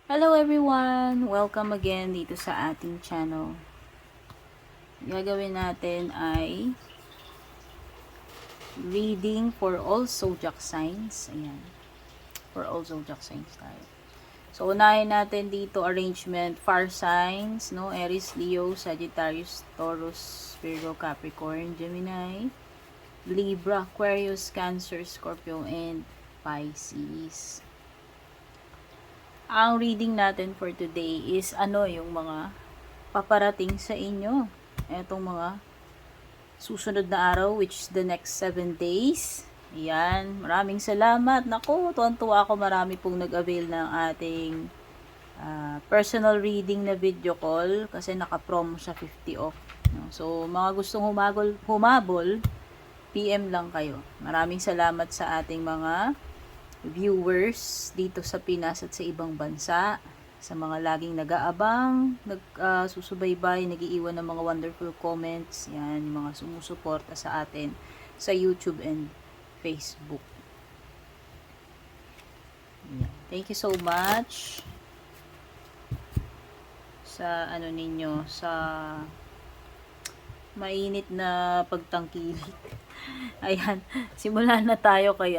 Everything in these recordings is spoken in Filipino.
Hello everyone! Welcome again dito sa ating channel. Gagawin natin ay reading for all zodiac signs. Ayan. For all zodiac signs tayo. So, unahin natin dito arrangement. Fire signs, no? Aries, Leo, Sagittarius, Taurus, Virgo, Capricorn, Gemini, Libra, Aquarius, Cancer, Scorpio, and Pisces. Ang reading natin for today is yung mga paparating sa inyo. Etong mga susunod na araw, which is the next 7 days. Ayan, maraming salamat. Naku, tuwan-tuwa ako, marami pong nag-avail ng ating personal reading na video call kasi naka-promo siya 50 off. No? So, mga gustong humabol, PM lang kayo. Maraming salamat sa ating mga viewers dito sa Pinas at sa ibang bansa, sa mga laging nag-aabang, susubaybay, nagiiwan ng mga wonderful comments, yan, yung mga sumusuporta sa atin sa YouTube and Facebook. Yan. Thank you so much sa ninyo, sa mainit na pagtangkilik. Ayan, simulan na tayo kay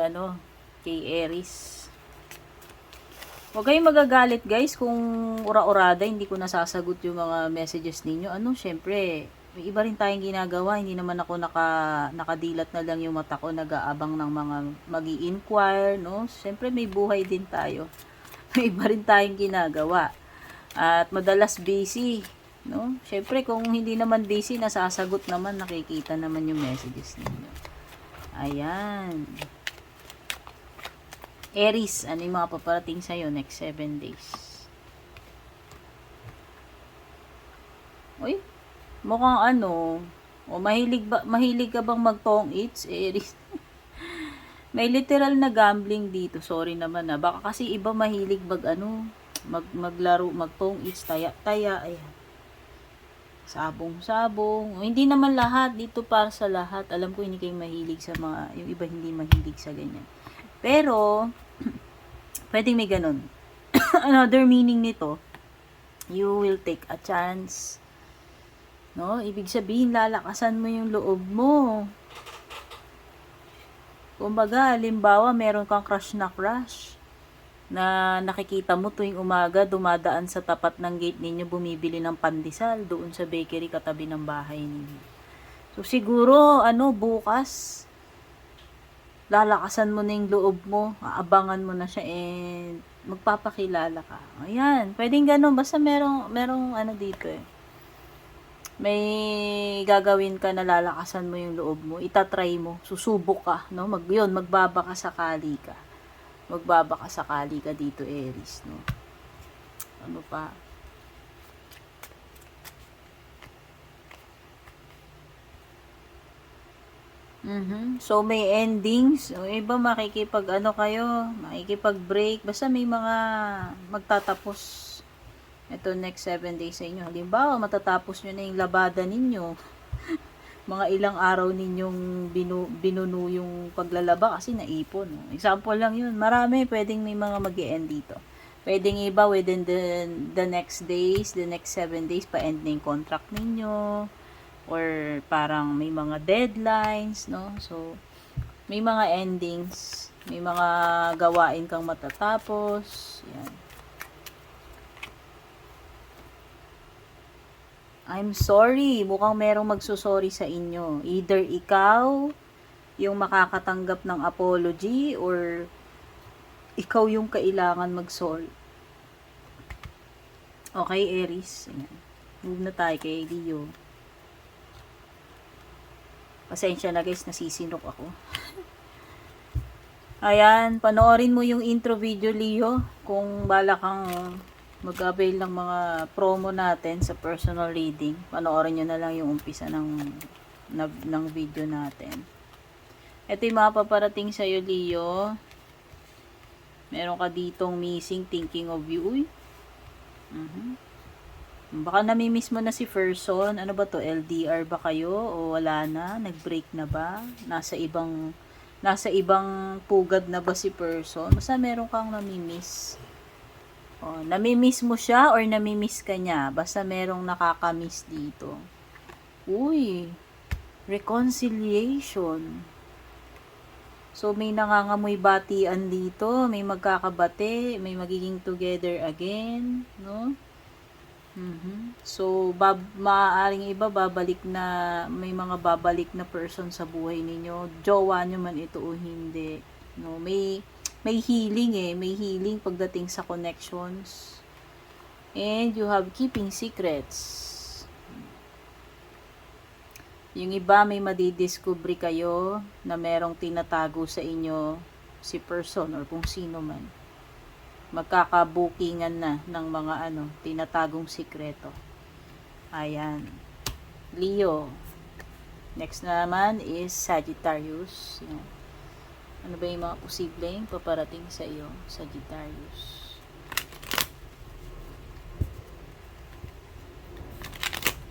kay Aries. Huwag kayong magagalit guys kung ura-urada hindi ko nasasagot yung mga messages ninyo. Syempre, may iba rin tayong ginagawa. Hindi naman ako nakadilat na lang yung mata ko, nag-aabang ng mga magi-inquire, no? Syempre, may buhay din tayo. May iba rin tayong ginagawa. At madalas busy, no? Syempre, kung hindi naman busy, nasasagot naman, nakikita naman yung messages ninyo. Ayan. Aries, ano yung mga paparating sa'yo next 7 days? Uy, mukhang mahilig ka bang mag-tong eats, Aries? May literal na gambling dito, sorry naman baka kasi iba mahilig maglaro, mag-tong eats, taya-taya, ayan. Sabong-sabong. Hindi naman lahat, dito para sa lahat. Alam ko hindi kayo mahilig sa mga, yung iba hindi mahilig sa ganyan. Pero, pwedeng may ganun. Another meaning nito, you will take a chance. No? Ibig sabihin, lalakasan mo yung loob mo. Kumbaga, halimbawa, meron kang crush na nakikita mo tuwing umaga, dumadaan sa tapat ng gate ninyo, bumibili ng pandesal doon sa bakery katabi ng bahay ninyo. So, siguro, bukas, lalakasan mo na yung loob mo, aabangan mo na siya, and magpapakilala ka. Ayan, pwedeng ganun, basta merong dito may gagawin ka na lalakasan mo yung loob mo, itatry mo, susubok ka, no? Magbabaka sakali ka. Magbabaka sakali ka dito, Aries, no? Ano pa? So, may endings. O, iba makikipag-break. Basta may mga magtatapos ito next 7 days sa inyo. Halimbawa, matatapos nyo na yung labada ninyo. Mga ilang araw ninyong binuno yung paglalaba kasi naipon. No? Example lang yun. Marami, pwedeng may mga mag-e-end dito. Pwedeng iba within the next days, the next 7 days, pa-end na yung contract ninyo. Or parang may mga deadlines, no? So, may mga endings, may mga gawain kang matatapos. Yan. I'm sorry, mukhang merong magsusorry sa inyo. Either ikaw yung makakatanggap ng apology or ikaw yung kailangan mag-sorry. Okay, Aries. Ayan. Move na tayo kay Leo. Pasensya na guys, nasisinok ako. Ayan, panoorin mo yung intro video, Leo, kung bala kang mag-avail ng mga promo natin sa personal reading. Panoorin nyo na lang yung umpisa ng video natin. Ito yung mga paparating sa'yo, Leo. Meron ka ditong missing, thinking of you. Uy. Baka namimiss mo na si person. Ano ba to? LDR ba kayo? O wala na? Nag-break na ba? Nasa ibang pugad na ba si person? Basta meron kang namimiss. Oh, namimiss mo siya or namimiss ka niya? Basta merong nakakamiss dito. Uy, reconciliation. So, may nangangamoy batian dito, may magkakabate, may magiging together again, no? So, maaaring iba babalik na, may mga babalik na person sa buhay ninyo. Jowa nyo man ito o hindi. No, may healing may healing pagdating sa connections. And you have keeping secrets. Yung iba may madidiscovery kayo na merong tinatago sa inyo si person or kung sino man. Magkakabukingan na ng mga tinatagong sikreto. Ayan. Leo. Next naman is Sagittarius. Yan. Ano ba yung mga posibleng paparating sa iyo, Sagittarius?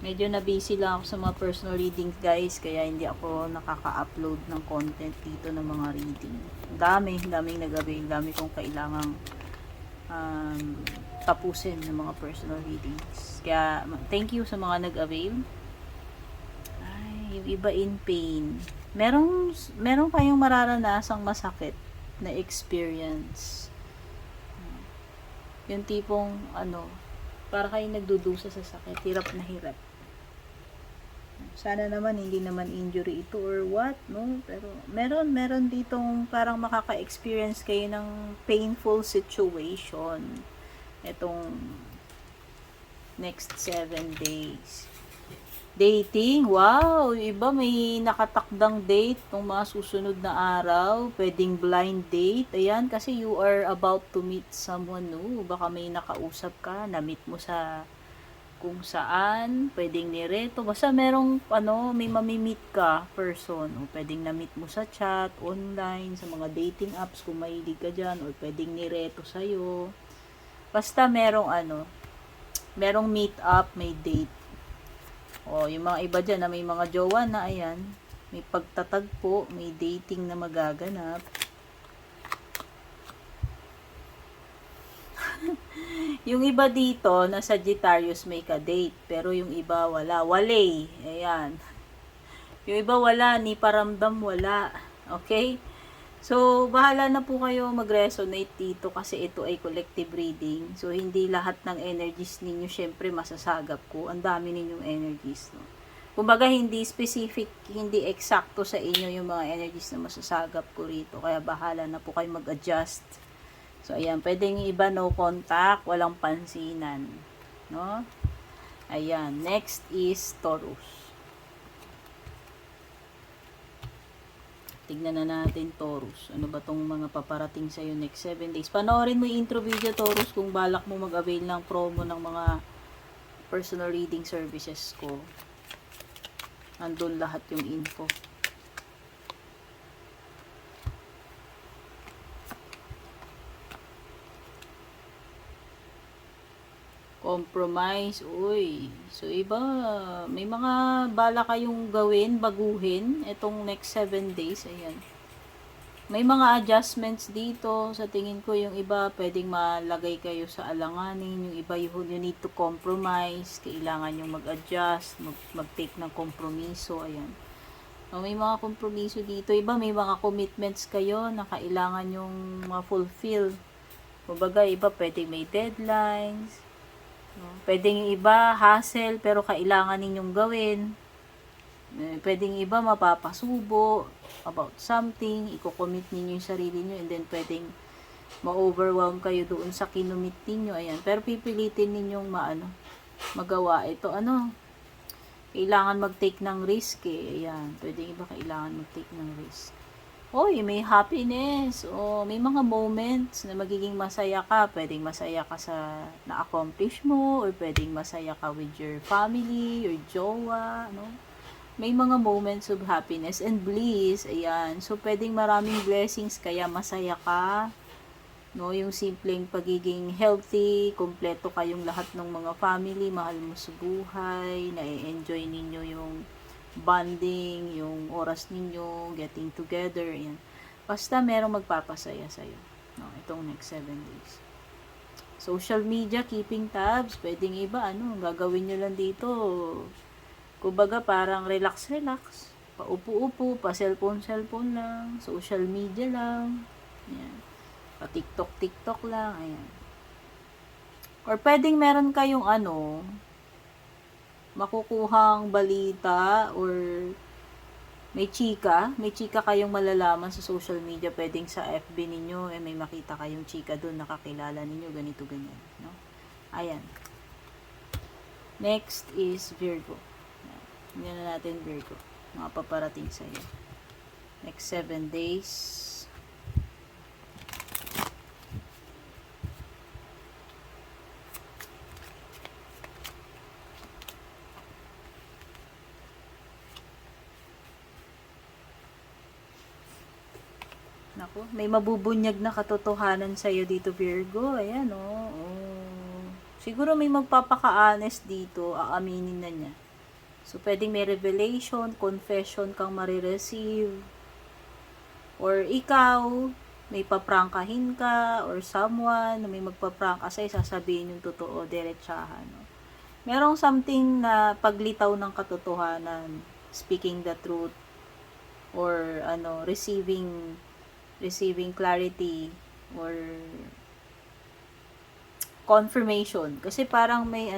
Medyo na busy lang ako sa mga personal readings guys, kaya hindi ako nakaka-upload ng content dito ng mga reading. Daming nag-avail, dami kong kailangang tapusin ng mga personal readings. Kaya thank you sa mga nag-avail. Ay, yung iba in pain. Meron kayong mararanasang masakit na experience. Yung tipong para kayong nagdudusa sa sakit, hirap na hirap. Sana naman hindi naman injury ito or what, no? Pero meron ditong parang makaka-experience kayo ng painful situation etong next 7 days. Dating, wow, iba may nakatakdang date tong mga susunod na araw, pwedeng blind date. Ayan, kasi you are about to meet someone new. Baka may nakausap ka, na-meet mo sa kung saan, pwedeng nireto. Basta merong, may mamimit ka person. O pwedeng na-meet mo sa chat, online, sa mga dating apps kung mahilig ka dyan. O pwedeng nireto sa'yo. Basta merong meet up, may date. O, yung mga iba dyan na may mga jowa na, ayan, may pagtatagpo, may dating na magaganap. Yung iba dito, na Sagittarius may ka-date, pero yung iba wala. Walay. Ayan. Yung iba wala, ni paramdam wala. Okay? So, bahala na po kayo mag-resonate dito kasi ito ay collective reading. So, hindi lahat ng energies ninyo syempre masasagap ko. Ang dami ninyong energies, no? Kumbaga, hindi specific, hindi eksakto sa inyo yung mga energies na masasagap ko rito. Kaya bahala na po kayo mag-adjust. So, ayan, pwedeng iba no contact, walang pansinan, no? Ayan, next is Taurus. Tignan na natin, Taurus. Ano ba tong mga paparating sa'yo next 7 days? Panoorin mo yung intro video, Taurus, kung balak mo mag-avail ng promo ng mga personal reading services ko. Andun lahat yung info. Compromise, uy. So, iba, may mga bala kayong gawin, baguhin, itong next 7 days, ayan. May mga adjustments dito, sa tingin ko, yung iba, pwedeng malagay kayo sa alanganin, yung iba, you need to compromise, kailangan yung mag-adjust, mag-take ng kompromiso, ayan. So, may mga kompromiso dito, iba, may mga commitments kayo, na kailangan yung ma-fulfill. Kumbaga, iba, pwedeng may deadlines, pwedeng yung iba, hassle, pero kailangan ninyong gawin. Pwedeng iba, mapapasubo about something, i-commit ninyo yung sarili nyo, and then pwedeng ma-overwhelm kayo doon sa kinumit ninyo. Ayan. Pero pipilitin ninyong magawa ito. Kailangan mag-take ng risk Ayan. Pwedeng iba, kailangan mag-take ng risk. Oy, may happiness. May mga moments na magiging masaya ka. Pwedeng masaya ka sa na-accomplish mo, or pwedeng masaya ka with your family, your jowa, no? May mga moments of happiness and bliss. Ayan. So, pwedeng maraming blessings, kaya masaya ka. No, yung simpleng pagiging healthy, kompleto kayong lahat ng mga family, mahal mo sa buhay, na-enjoy ninyo yung bonding, yung oras ninyo, getting together, yan. Basta merong magpapasaya sa'yo. No, itong next 7 days. Social media, keeping tabs. Pwedeng iba, gagawin nyo lang dito. Kumbaga, parang relax-relax. Paupo-upo, pa-cellphone lang. Social media lang. Ayan. Pa-TikTok lang. Ayan. Or pwedeng meron kayong makukuhang balita or may chika kayong malalaman sa social media, pwedeng sa FB ninyo, may makita kayong chika doon, nakakilala ninyo, ganito, ganyan, no? Ayan. Next is Virgo. Tingnan na natin Virgo. Mga paparating sa'yo. Next 7 days. Naku, may mabubunyag na katotohanan sa'yo dito, Virgo. Ayan, oh. Siguro may magpapaka-honest dito, aaminin na niya. So, pwedeng may revelation, confession kang marireceive. Or ikaw, may paprangkahin ka, or someone na may magpaprangka sa'yo, sasabihin yung totoo, diretsahan. No? Merong something na paglitaw ng katotohanan, speaking the truth, or receiving clarity or confirmation. Kasi parang may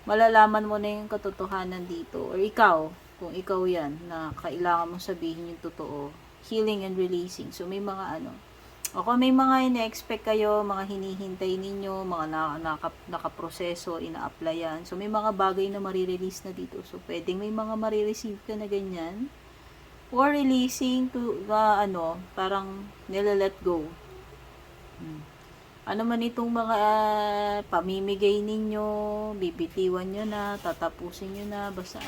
malalaman mo na yung katotohanan dito. Or ikaw, kung ikaw yan, na kailangan mong sabihin yung totoo. Healing and releasing. So may mga kung may mga ina-expect kayo, mga hinihintay ninyo, mga nakaproseso, ina-applyan. So may mga bagay na marirelease na dito. So pwedeng may mga marireceive ka na ganyan. Or releasing to parang nila-let go. Ano man itong mga pamimigay ninyo, bibitiwan nyo na, tatapusin nyo na, basta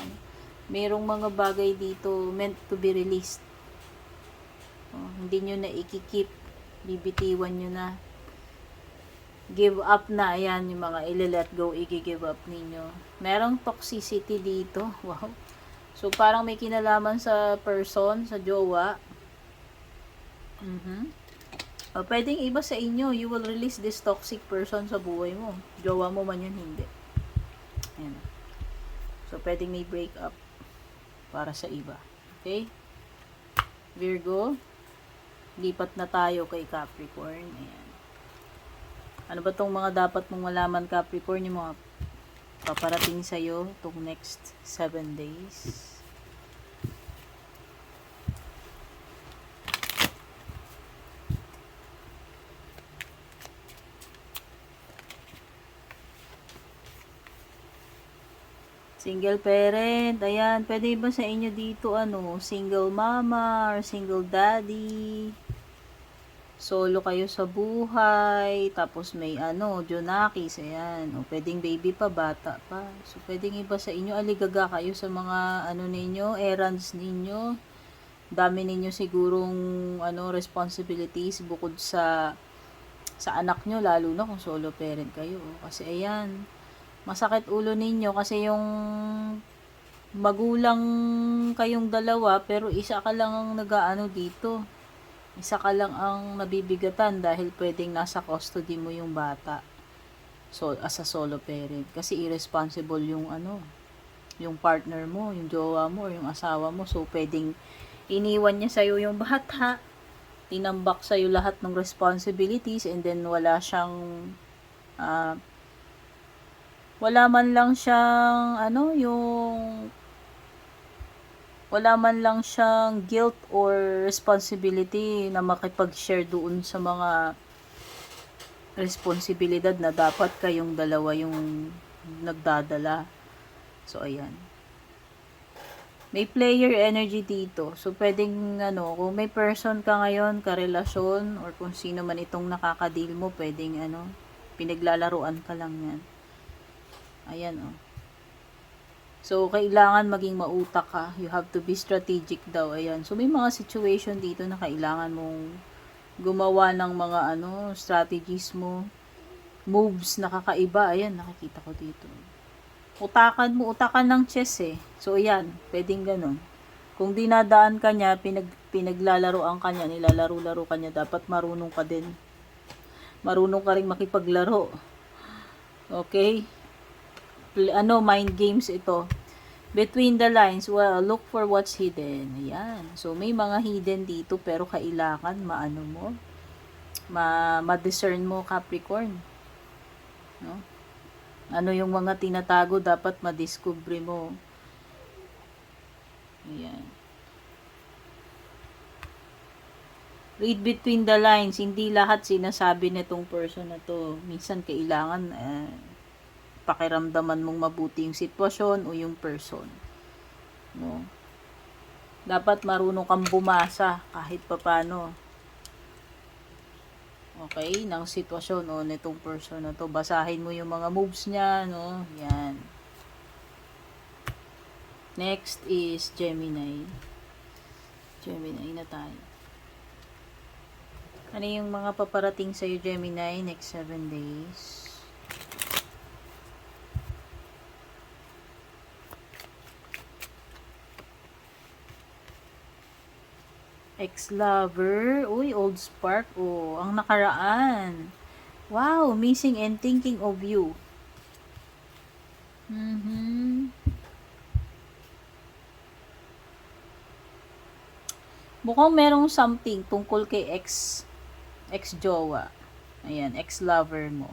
merong mga bagay dito meant to be released. Hindi nyo na ikikip, bibitiwan nyo na. Give up na, ayan yung mga ili-let go, i-give up ninyo. Merong toxicity dito, wow. So, parang may kinalaman sa person, sa jowa. O, pwedeng iba sa inyo, you will release this toxic person sa buhay mo. Jowa mo man yun, hindi. Ayan. So, pwedeng may break up para sa iba. Okay? Virgo, lipat na tayo kay Capricorn. Ayan. Ano ba tong mga dapat mong malaman, Capricorn? Yung mga paparating sa'yo itong next 7 days. Single parent, ayan, pwede ba sa inyo dito single mama or single daddy? Solo kayo sa buhay, tapos may Junakis, ayan. O, pwedeng baby pa, bata pa. So, pwedeng iba sa inyo, aligaga kayo sa mga ninyo, errands ninyo. Dami ninyo sigurong responsibilities bukod sa anak nyo, lalo na kung solo parent kayo. Kasi ayan, masakit ulo ninyo kasi yung magulang kayong dalawa, pero isa ka lang ang dito. Isa ka lang ang nabibigatan dahil pwedeng nasa custody mo yung bata. So, as a solo parent. Kasi irresponsible yung yung partner mo, yung jowa mo, or yung asawa mo. So, pwedeng iniwan niya sa'yo yung bata. Tinambak sa'yo lahat ng responsibilities and then wala siyang wala man lang siyang wala man lang siyang guilt or responsibility na makipag-share doon sa mga responsibilidad na dapat kayong dalawa yung nagdadala. So, ayan. May player energy dito. So, pwedeng kung may person ka ngayon, karelasyon, or kung sino man itong nakaka-deal mo, pwedeng pinaglalaruan ka lang yan. Ayan, So, kailangan maging mautak ka. You have to be strategic daw. Ayan. So, may mga situation dito na kailangan mong gumawa ng mga strategies mo. Moves na kakaiba. Ayan, nakikita ko dito. Utakan ng chess So, ayan. Pwedeng ganun. Kung dinadaan ka niya, pinaglalaroan ka niya, nilalaro-laro ka niya, dapat marunong ka din Marunong ka rin makipaglaro. Okay? Mind games ito. Between the lines, well, look for what's hidden. Ayan. So, may mga hidden dito, pero kailangan ma-discern mo, Capricorn. No? Ano yung mga tinatago, dapat ma-discover mo. Ayan. Read between the lines. Hindi lahat sinasabi nitong person na to. Minsan kailangan pakiramdaman mong mabuti yung sitwasyon o yung person. No? Dapat marunong kang bumasa kahit papano. Okay, ng sitwasyon o nitong person na to. Basahin mo yung mga moves niya, no? Yan. Next is Gemini. Gemini na tayo. Ano yung mga paparating sa'yo, Gemini, next 7 days? Ex-lover. Uy, old spark. Oh, ang nakaraan. Wow, missing and thinking of you. Mukhang merong something tungkol kay ex-jowa. Ayan, ex-lover mo.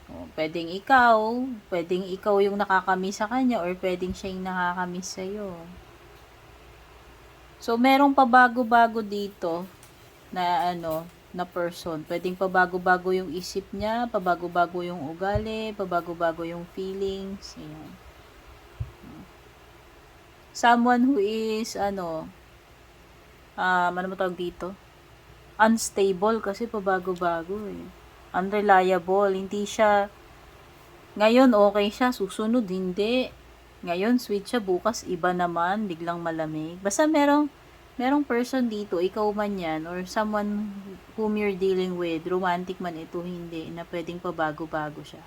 O, pwedeng ikaw yung nakakamiss sa kanya or pwedeng siya yung nakakamiss sa'yo. So, merong pabago-bago dito na na person. Pwedeng pabago-bago yung isip niya, pabago-bago yung ugali, pabago-bago yung feelings. Ayan. Someone who is, ano mo tawag dito? Unstable kasi pabago-bago eh. Unreliable. Hindi siya, ngayon okay siya, susunod hindi. Ngayon sweet siya, bukas iba naman, biglang malamig. Basta merong person dito, ikaw man yan, or someone whom you're dealing with, romantic man ito, hindi, na pwedeng pabago-bago siya.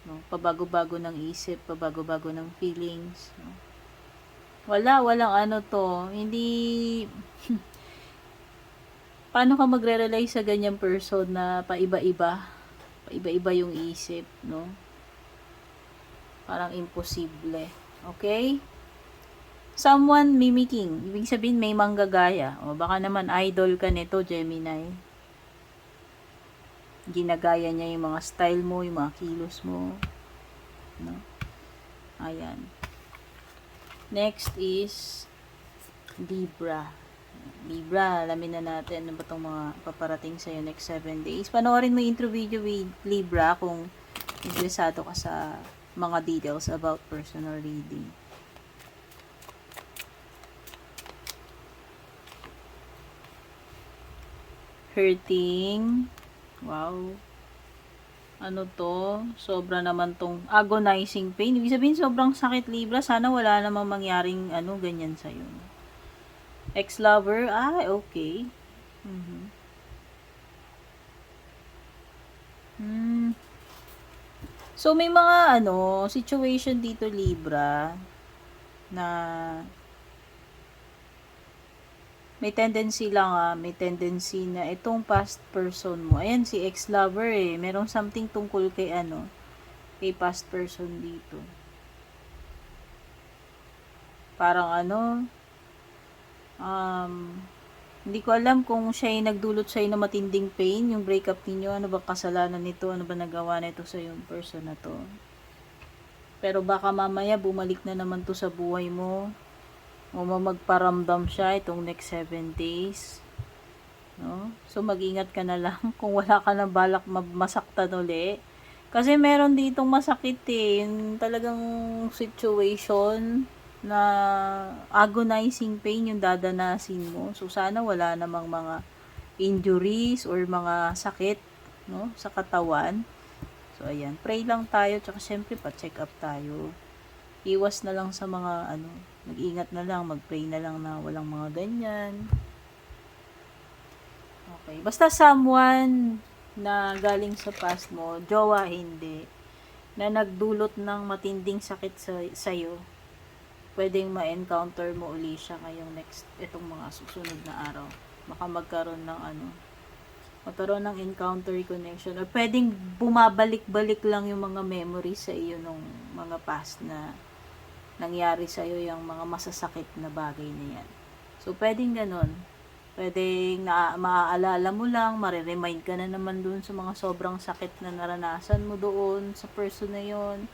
No? Pabago-bago ng isip, pabago-bago ng feelings. No? Walang hindi, paano ka magre-rely sa ganyang person na paiba-iba yung isip, no? Parang imposible. Okay? Someone mimicking. Ibig sabihin may manggagaya. O baka naman idol ka nito, Gemini. Ginagaya niya yung mga style mo, yung mga kilos mo. No? Ayan. Next is Libra. Libra, alamin na natin ano ba itong mga paparating sa'yo next 7 days. Panoorin mo yung intro video with Libra kung interesado ka sa mga details about personal reading. Hurting. Wow. Ano to? Sobra naman tong agonizing pain. Ibig sabihin sobrang sakit, Libra. Sana wala namang mangyaring ganyan sa'yo. Ex-lover. Okay. So, may mga situation dito, Libra, na may tendency na itong past person mo. Ayan, si ex-lover merong something tungkol kay kay past person dito. Parang hindi ko alam kung siya yung nagdulot sa'yo na matinding pain, yung breakup ninyo, ano ba kasalanan nito, ano ba nagawa nito sa yung person na to. Pero baka mamaya bumalik na naman to sa buhay mo, o magparamdam siya itong next 7 days. No? So, mag-ingat ka na lang kung wala ka na balak masaktan uli. Kasi meron ditong masakit yung talagang situation na agonizing pain yung dadanasin mo. So, sana wala namang mga injuries or mga sakit, no, sa katawan. So, ayan. Pray lang tayo, tsaka syempre pa-check up tayo. Iwas na lang sa mga mag-ingat na lang, mag-pray na lang na walang mga ganyan. Okay. Basta someone na galing sa past mo, jowa hindi, na nagdulot ng matinding sakit sa'yo, pwedeng ma-encounter mo uli siya ngayong itong mga susunod na araw. Baka magkaroon ng magkaroon ng encounter connection, or pwedeng bumabalik-balik lang yung mga memories sa iyo nung mga past na nangyari sa iyo, yung mga masasakit na bagay na yan. So pwedeng ganun, pwedeng maaalala mo lang, mariremind ka na naman dun sa mga sobrang sakit na naranasan mo doon sa person na yon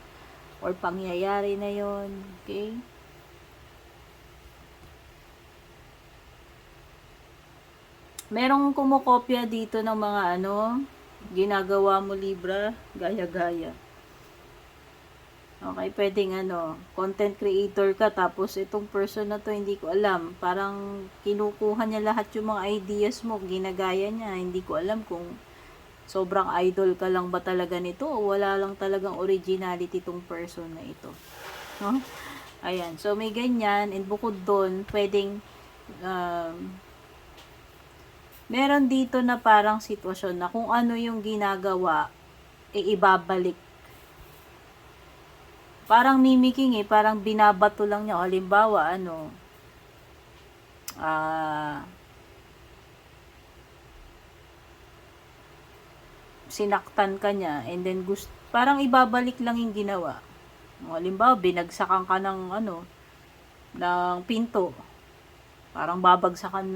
or pangyayari na yon. Okay? Merong kumokopya dito ng mga ginagawa mo, Libra, gaya-gaya. Okay, pwedeng content creator ka, tapos itong person na to, hindi ko alam, parang kinukuha niya lahat yung mga ideas mo, ginagaya niya, hindi ko alam kung sobrang idol ka lang ba talaga nito, o wala lang talagang originality itong person na ito. No? Ayan, so may ganyan, and bukod doon, pwedeng, meron dito na parang sitwasyon na kung ano yung ginagawa, ibabalik. Parang mimicking parang binabato lang niya. Halimbawa, sinaktan ka niya, and then parang ibabalik lang yung ginawa. Halimbawa, binagsakan ka ng pinto. Parang babagsakan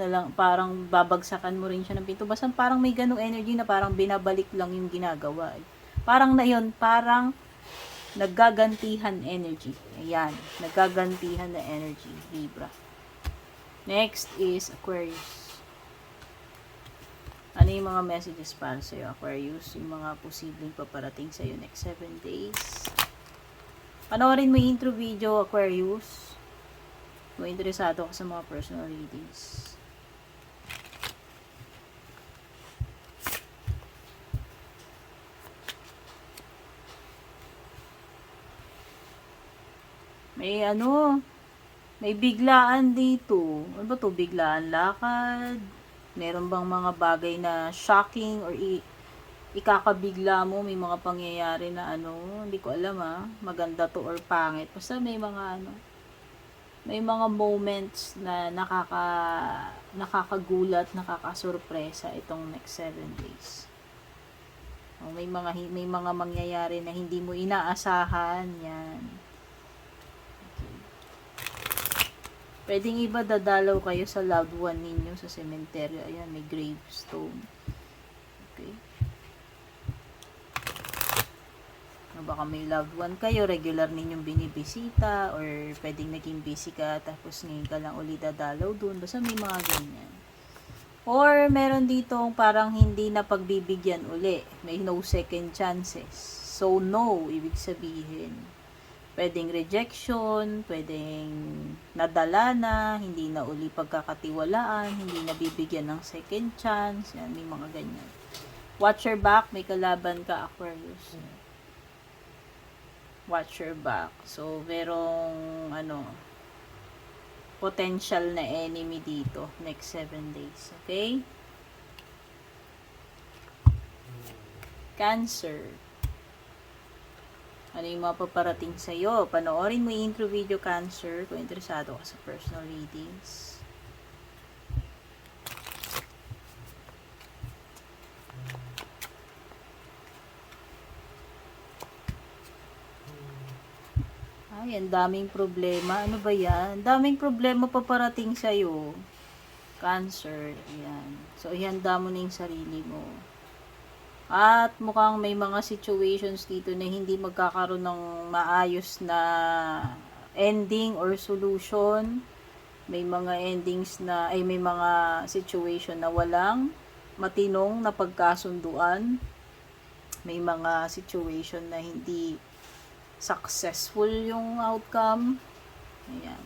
mo rin siya ng pinto. Basta parang may ganung energy na parang binabalik lang yung ginagawa. Parang na yun, parang naggagantihan energy. Ayan, naggagantihan na energy, Libra. Next is Aquarius. Ano yung mga messages para sa'yo, Aquarius? Yung mga posibleng paparating sa'yo next 7 days. Panoorin mo yung intro video, Aquarius. Kung interesado ka sa mga personal readings. May biglaan dito. Ano ba to? Biglaan lakad? Meron bang mga bagay na shocking or ikakabigla mo? May mga pangyayari na hindi ko alam maganda to or pangit. Basta may mga moments na nakakagulat, nakakasurpresa itong next 7 days. May mga mangyayari na hindi mo inaasahan, yan. Okay. Pwedeng iba dadalaw kayo sa loved one ninyo sa cemetery. Ayan, may gravestone. Okay. Baka may loved one kayo, regular ninyong binibisita, or pwedeng naging busy ka, tapos ngayon ka lang ulit dadalaw dun. Basta may mga ganyan. Or meron ditong parang hindi na pagbibigyan uli. May no second chances. So, no, ibig sabihin. Pwedeng rejection, pwedeng nadala na, hindi na uli pagkakatiwalaan, hindi na bibigyan ng second chance. Yan, may mga ganyan. Watch your back, may kalaban ka, Aquarius. Watch your back. So, merong potential na enemy dito next 7 days. Okay? Cancer. Ano yung mga paparating sa'yo? Panoorin mo yung intro video, Cancer, kung interesado ka sa personal readings. Ay, ang daming problema. Ano ba yan? Daming problema paparating sa'yo. Cancer. Ayan. So, ihanda mo na yung sarili mo. At mukhang may mga situations dito na hindi magkakaroon ng maayos na ending or solution. May mga endings na, may mga situation na walang matinong na pagkasunduan. May mga situation na hindi successful yung outcome. Ayan.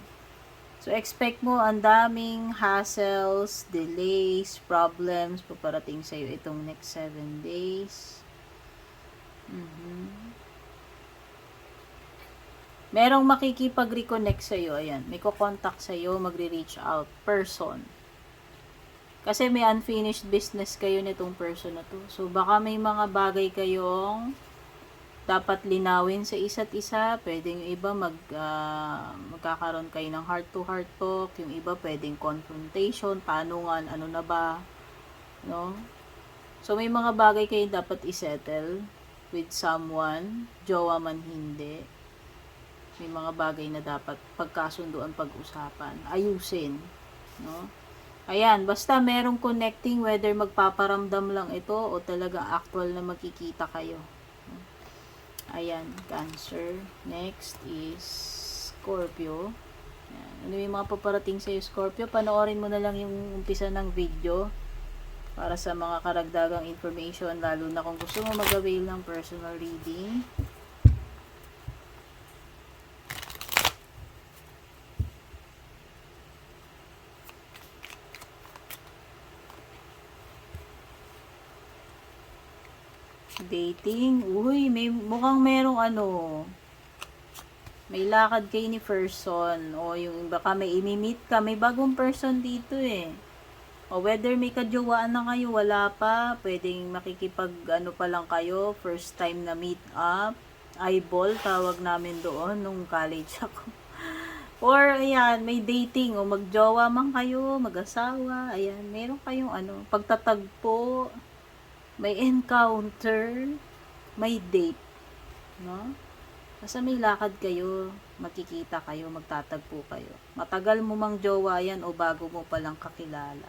So, expect mo ang daming hassles, delays, problems paparating sa'yo itong next 7 days. Merong makikipag-reconnect sa'yo. Ayan. May kukontak sa'yo, magre-reach out. Person. Kasi may unfinished business kayo nitong person na to. So, baka may mga bagay kayong dapat linawin sa isa't isa. Pwedeng yung iba magkakaroon kayo ng heart-to-heart talk. Yung iba pwedeng confrontation, tanungan, ano na ba, no? So, may mga bagay kayo dapat isettle with someone, jowa man hindi. May mga bagay na dapat pagkasunduan, pag-usapan, ayusin, no? Ayan, basta merong connecting, whether magpaparamdam lang ito o talagang actual na magkikita kayo. Ayan, Cancer. Next is Scorpio. Ayan. Ano yung mga paparating sa'yo, Scorpio? Panoorin mo na lang yung umpisa ng video para sa mga karagdagang information, lalo na kung gusto mo mag-avail ng personal reading. Dating. Uy, mukhang merong may lakad kayo ni person, o yung baka may imi-meet ka, may bagong person dito eh. O whether may kajowaan na kayo, wala pa, pwedeng makikipag pa lang kayo, first time na meet up, eyeball, tawag namin doon nung college ako. Or ayan, may dating, o magjowa man kayo, mag-asawa, ayan, meron kayong pagtatagpo, may encounter, may date, no? Basta may lakad kayo, makikita kayo, magtatagpo kayo. Matagal mo mang jowa yan o bago mo palang kakilala.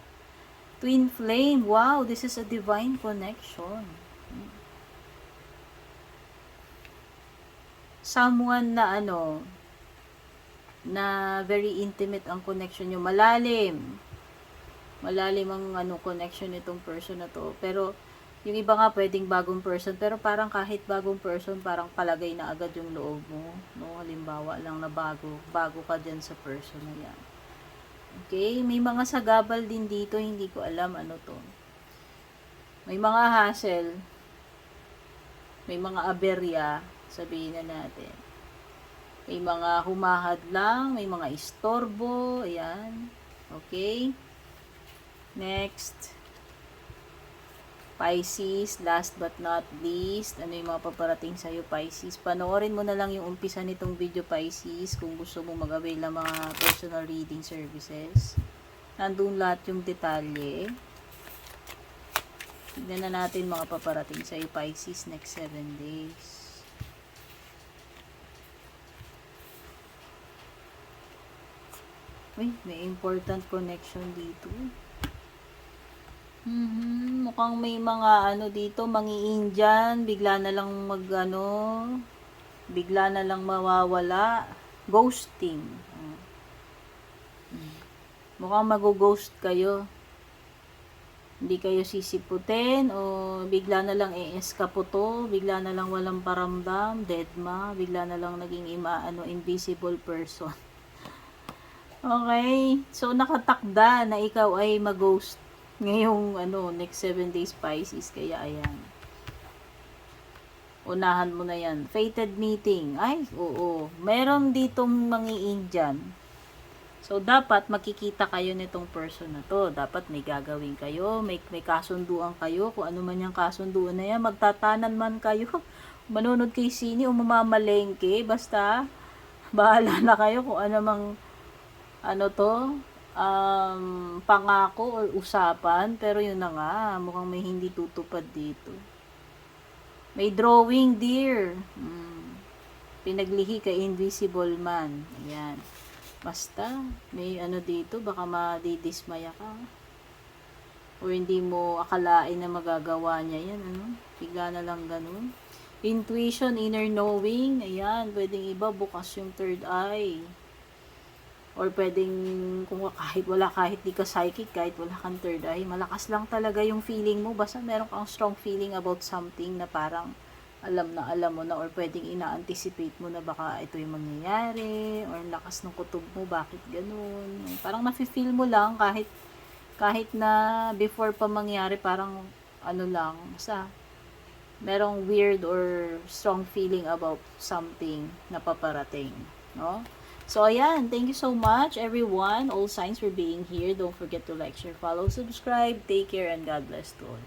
Twin flame, wow, this is a divine connection. Someone na na very intimate ang connection nyo, malalim. Malalim ang connection nitong person na to. Pero yung iba nga pwedeng bagong person, pero parang kahit bagong person, parang palagay na agad yung loob mo, no? Halimbawa lang na bago ka dyan sa person na yan. Okay, may mga sagabal din dito, hindi ko alam ano to. May mga hassle, may mga aberya, sabihin na natin. May mga humahad lang, may mga istorbo, ayan. Okay. Next. Pisces, last but not least, ano yung mga paparating sa'yo, Pisces? Panoorin mo na lang yung umpisa nitong video, Pisces, kung gusto mo mag-avail ng mga personal reading services. Nandun lahat yung detalye. Tignan na natin mga paparating sa'yo, Pisces, next 7 days. Uy, may important connection dito. Mukhang may mga dito, mangi-Indian, bigla na lang bigla na lang mawawala, ghosting. Mukhang mag-ghost kayo. Hindi kayo sisiputin o bigla na lang eskapoto, bigla na lang walang paramdam, deadma, bigla na lang naging invisible person. Okay, so nakatakda na ikaw ay mag-ghost ngayong next 7 days, Pisces, kaya ayan, unahan mo na yan. Fated meeting, ay oo, meron ditong mangi-Indian, so dapat makikita kayo nitong person na to, dapat may gagawin kayo, may kasunduan kayo, kung ano man yung kasunduan na yan, magtatanan man kayo, manunod kay sini o mamamalengke, basta bahala na kayo kung ano mang pangako or usapan, pero yun na nga, mukhang may hindi tutupad dito. May drawing, dear. Pinaglihi kay invisible man. Ayan. Basta, may dito, baka madidismaya ka. O hindi mo akalain na magagawa niya yan, bigla na lang ganun. Intuition, inner knowing, ayan, pwedeng iba, bukas yung third eye. Or pwedeng, kahit di ka psychic, kahit wala kang third eye, malakas lang talaga yung feeling mo. Basta meron kang strong feeling about something na parang alam mo na, or pwedeng ina-anticipate mo na baka ito yung mangyayari, or lakas ng kutob mo, bakit ganun. Parang nafe-feel mo lang kahit na before pa mangyari, parang lang, basta merong weird or strong feeling about something na paparating, no? So, ayan. Thank you so much, everyone. All signs for being here. Don't forget to like, share, follow, subscribe. Take care, and God bless to all.